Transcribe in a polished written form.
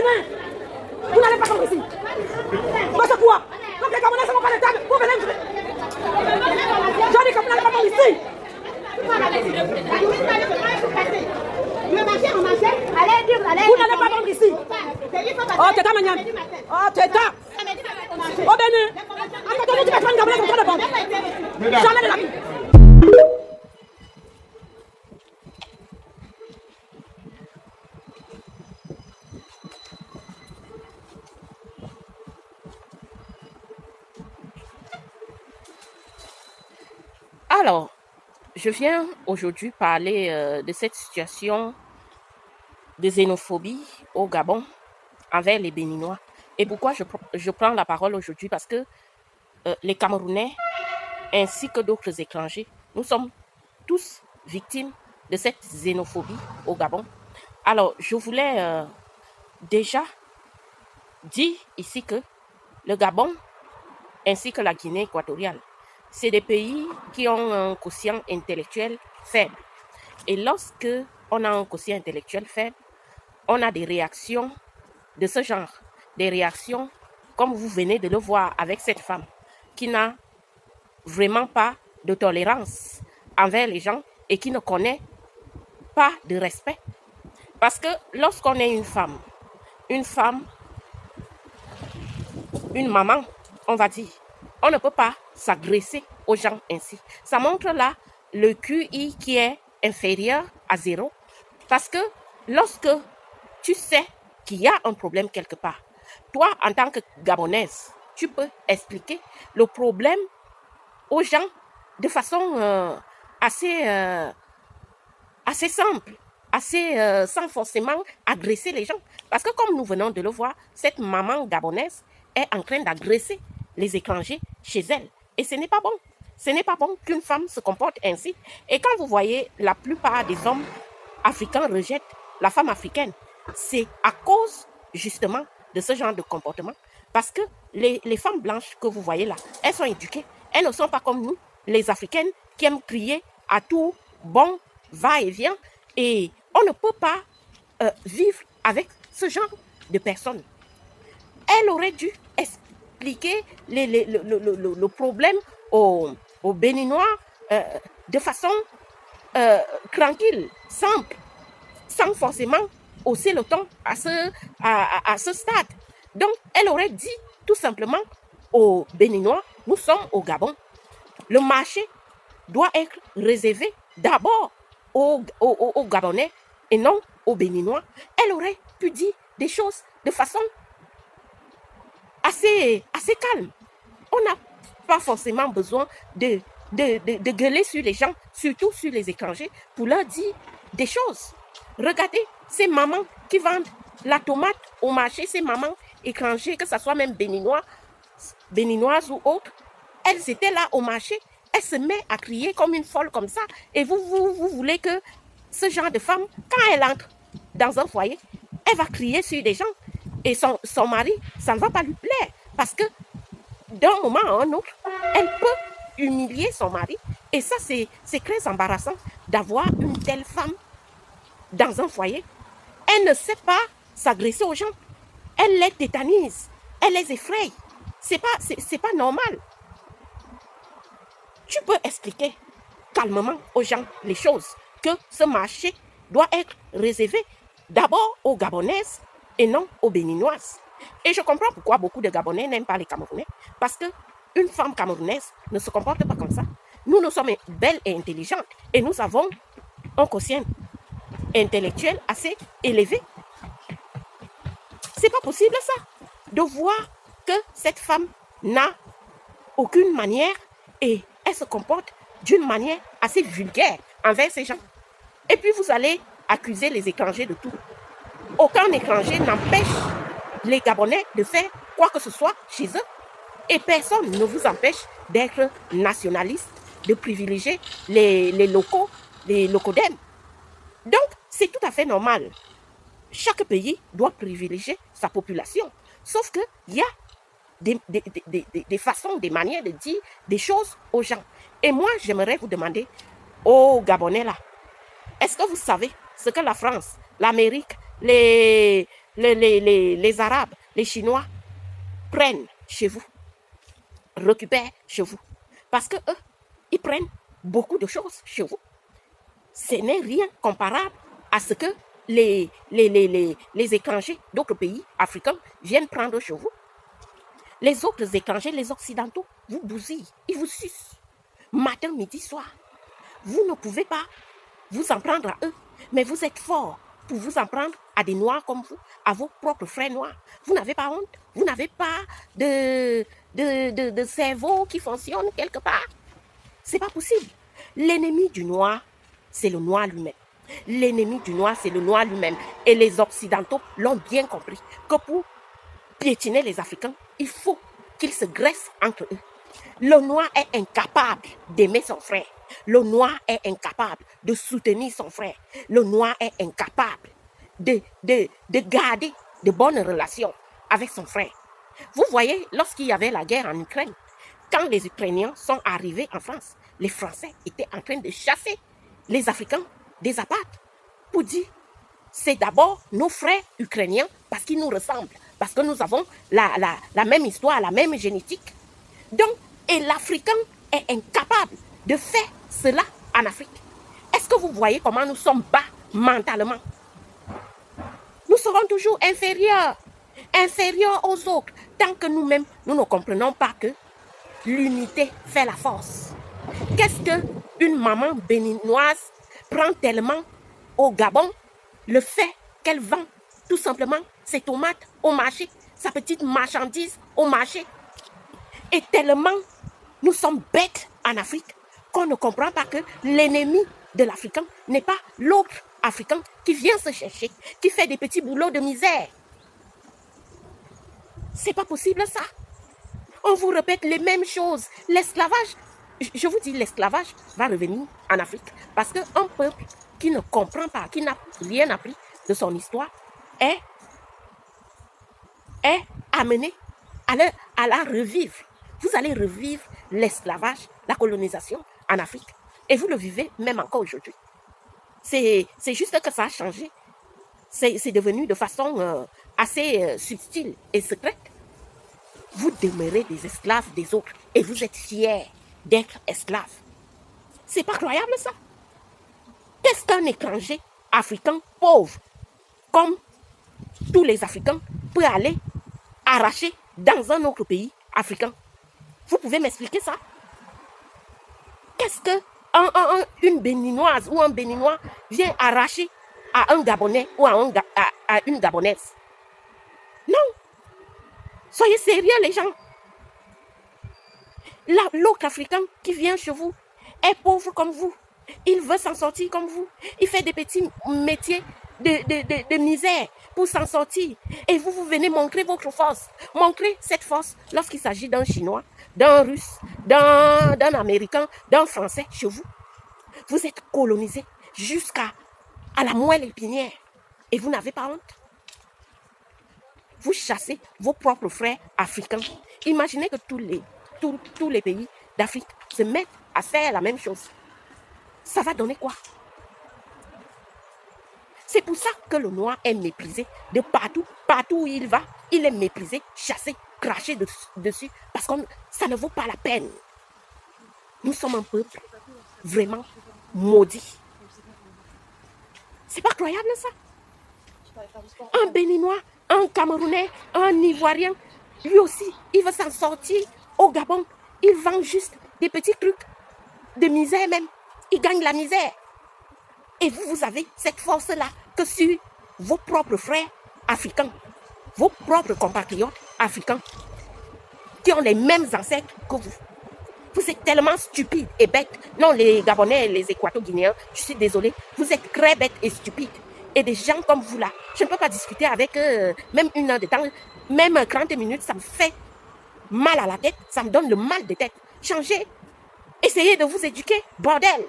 Bénin. Vous n'allez pas comme ici. Parce que quoi? Donc les Camerounais sont pas les tables. Vous venez me... Je dis que vous n'allez pas comme ici. Vous n'allez pas vendre ici. Oh, t'es ta manière. Oh, t'es ta. Oh, Bénin. Attends, tu vas prendre une Camerounais contre le vendre. Jamais de la vie. Alors, je viens aujourd'hui parler de cette situation de xénophobie au Gabon envers les Béninois. Et pourquoi je prends la parole aujourd'hui? Parce que les Camerounais ainsi que d'autres étrangers, nous sommes tous victimes de cette xénophobie au Gabon. Alors, je voulais déjà dire ici que le Gabon ainsi que la Guinée équatoriale, c'est des pays qui ont un quotient intellectuel faible. Et lorsque on a un quotient intellectuel faible, on a des réactions de ce genre. Des réactions comme vous venez de le voir avec cette femme qui n'a vraiment pas de tolérance envers les gens et qui ne connaît pas de respect. Parce que lorsqu'on est une femme, une maman, on va dire, on ne peut pas s'agresser aux gens ainsi. Ça montre là le QI qui est inférieur à 0. Parce que lorsque tu sais qu'il y a un problème quelque part, toi, en tant que Gabonaise, tu peux expliquer le problème aux gens de façon assez simple, sans forcément agresser les gens. Parce que comme nous venons de le voir, cette maman gabonaise est en train d'agresser les étrangers chez elle. Et ce n'est pas bon. Ce n'est pas bon qu'une femme se comporte ainsi. Et quand vous voyez la plupart des hommes africains rejettent la femme africaine, c'est à cause justement de ce genre de comportement. Parce que les femmes blanches que vous voyez là, elles sont éduquées. Elles ne sont pas comme nous, les Africaines, qui aiment crier à tout bon va-et-vient. Et on ne peut pas vivre avec ce genre de personnes. Elle aurait dû expliquer le problème aux Béninois de façon tranquille, simple, sans forcément hausser le ton à ce stade. Donc, elle aurait dit tout simplement aux Béninois, nous sommes au Gabon. Le marché doit être réservé d'abord aux Gabonais et non aux Béninois. Elle aurait pu dire des choses de façon assez calme. On n'a pas forcément besoin de gueuler sur les gens, surtout sur les étrangers, pour leur dire des choses. Regardez ces mamans qui vendent la tomate au marché, ces mamans étrangères, que ce soit même béninoises ou autres, elles étaient là au marché, elles se mettent à crier comme une folle comme ça. Et vous voulez que ce genre de femme, quand elle entre dans un foyer, elle va crier sur des gens. Et son mari, ça ne va pas lui plaire. Parce que d'un moment à un autre, elle peut humilier son mari. Et ça, c'est très embarrassant d'avoir une telle femme dans un foyer. Elle ne sait pas s'agresser aux gens. Elle les tétanise. Elle les effraie. C'est pas normal. Tu peux expliquer calmement aux gens les choses. Que ce marché doit être réservé d'abord aux Gabonaises et non aux Béninoises. Et je comprends pourquoi beaucoup de Gabonais n'aiment pas les Camerounais. Parce qu'une femme camerounaise ne se comporte pas comme ça. Nous sommes belles et intelligentes. Et nous avons un quotient intellectuel assez élevé. C'est pas possible ça. De voir que cette femme n'a aucune manière et elle se comporte d'une manière assez vulgaire envers ces gens. Et puis vous allez accuser les étrangers de tout. Aucun étranger n'empêche les Gabonais de faire quoi que ce soit chez eux. Et personne ne vous empêche d'être nationaliste, de privilégier les locaux, les locodèmes. Donc, c'est tout à fait normal. Chaque pays doit privilégier sa population. Sauf qu'il y a des façons, des manières de dire des choses aux gens. Et moi, j'aimerais vous demander, aux Gabonais là, est-ce que vous savez ce que la France, l'Amérique, les les Arabes, les Chinois prennent chez vous, récupèrent chez vous. Parce que eux, ils prennent beaucoup de choses chez vous. Ce n'est rien comparable à ce que les étrangers d'autres pays africains viennent prendre chez vous. Les autres étrangers, les occidentaux, vous bousillent, ils vous sucent. Matin, midi, soir. Vous ne pouvez pas vous en prendre à eux, mais vous êtes forts pour vous en prendre à des noirs comme vous, à vos propres frères noirs. Vous n'avez pas honte, vous n'avez pas de cerveau qui fonctionne quelque part. C'est pas possible. L'ennemi du noir, c'est le noir lui-même. L'ennemi du noir, c'est le noir lui-même. Et les Occidentaux l'ont bien compris, que pour piétiner les Africains, il faut qu'ils se graissent entre eux. Le noir est incapable d'aimer son frère. Le noir est incapable de soutenir son frère. Le noir est incapable de garder de bonnes relations avec son frère. Vous voyez, lorsqu'il y avait la guerre en Ukraine, quand les Ukrainiens sont arrivés en France, les Français étaient en train de chasser les Africains des apâtres pour dire c'est d'abord nos frères ukrainiens parce qu'ils nous ressemblent, parce que nous avons la même histoire, la même génétique. Donc, et l'Africain est incapable de faire cela en Afrique. Est-ce que vous voyez comment nous sommes bas mentalement? Nous serons toujours inférieurs aux autres, tant que nous-mêmes, nous ne comprenons pas que l'unité fait la force. Qu'est-ce qu'une maman béninoise prend tellement au Gabon? Le fait qu'elle vend tout simplement ses tomates au marché, sa petite marchandise au marché. Et tellement nous sommes bêtes en Afrique qu'on ne comprend pas que l'ennemi de l'Africain n'est pas l'autre Africain qui vient se chercher, qui fait des petits boulots de misère. C'est pas possible ça. On vous répète les mêmes choses. L'esclavage, je vous dis, l'esclavage va revenir en Afrique. Parce qu'un peuple qui ne comprend pas, qui n'a rien appris de son histoire, est amené à la revivre. Vous allez revivre l'esclavage, la colonisation en Afrique. Et vous le vivez même encore aujourd'hui. C'est juste que ça a changé. C'est devenu de façon assez subtile et secrète. Vous demeurez des esclaves des autres et vous êtes fiers d'être esclaves. C'est pas croyable ça. Qu'est-ce qu'un étranger africain pauvre, comme tous les Africains, peut aller arracher dans un autre pays africain? Vous pouvez m'expliquer ça? Qu'est-ce qu'une Béninoise ou un Béninois vient arracher à un Gabonais ou à une Gabonaise? Non. Soyez sérieux les gens. L'autre Africain qui vient chez vous est pauvre comme vous. Il veut s'en sortir comme vous. Il fait des petits métiers de misère pour s'en sortir. Et vous venez montrer votre force. Montrez cette force lorsqu'il s'agit d'un Chinois, d'un Russe, d'un Américain, d'un Français chez vous. Vous êtes colonisé jusqu'à la moelle épinière. Et vous n'avez pas honte. Vous chassez vos propres frères africains. Imaginez que tous les pays d'Afrique se mettent à faire la même chose. Ça va donner quoi? C'est pour ça que le noir est méprisé de partout. Partout où il va, il est méprisé, chassé, craché dessus. Parce que ça ne vaut pas la peine. Nous sommes un peuple vraiment maudit. C'est pas croyable ça? Un Béninois, un Camerounais, un Ivoirien, lui aussi, il veut s'en sortir au Gabon. Il vend juste des petits trucs de misère même. Il gagne la misère. Et vous avez cette force-là que sur vos propres frères africains, vos propres compatriotes africains, qui ont les mêmes ancêtres que vous. Vous êtes tellement stupides et bêtes. Non, les Gabonais et les Équato-Guinéens, je suis désolée, vous êtes très bêtes et stupides. Et des gens comme vous là, je ne peux pas discuter avec même une heure de temps, même 30 minutes, ça me fait mal à la tête, ça me donne le mal de tête. Changez, essayez de vous éduquer, bordel.